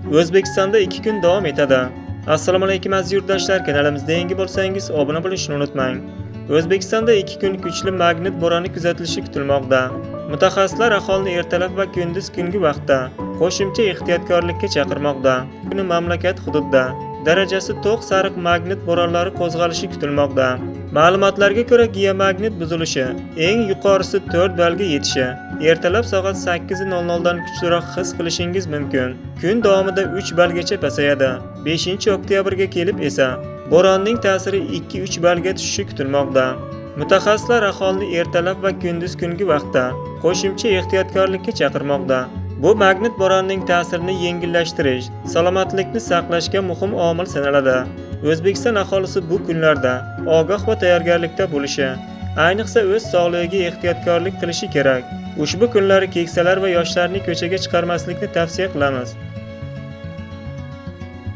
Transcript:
O'zbekistonda 2 kun davom etadi. Assalomu alaykum aziz yurtdoshlar, kanalimizga yangi bo'lsangiz obuna bo'lishni unutmang. O'zbekistonda 2 kun kuchli magnit bo'roni kuzatilishi kutilmoqda. Mutaxassislar aholini ertalab va kunduz kungi vaqtda qo'shimcha ehtiyotkorlikka chaqirmoqda. Buni mamlakat hududida darajasi to'q sariq magnit bo'ronlari qo'zg'alishi kutilmoqda. Ma'lumotlarga ko'ra, geomagnit buzilishi eng yuqorisi 4 balga yetishi ertalab soat 8:00 dan kuchliroq his qilishingiz mumkin. Kun davomida 3 balgacha pasayadi. 5-oktyabrga kelib esa bo'ronning ta'siri 2-3 balga tushishi kutilmoqda. Mutaxassislar aholini ertalab va kunduz kungi vaqtda qo'shimcha ehtiyotkorlikka chaqirmoqda. Bu magnit bo'ronining ta'sirini yengillashtirish, salomatlikni saqlashga muhim omil sanaladi. O'zbekiston aholisi bu kunlarda ogoh va tayyorgarlikda bo'lishi, ayniqsa o'z sog'lig'iga ehtiyotkorlik qilishi kerak. Ushbu kunlari keksalar va yoshlarni ko'chaga chiqarmaslikni tavsiya qilamiz.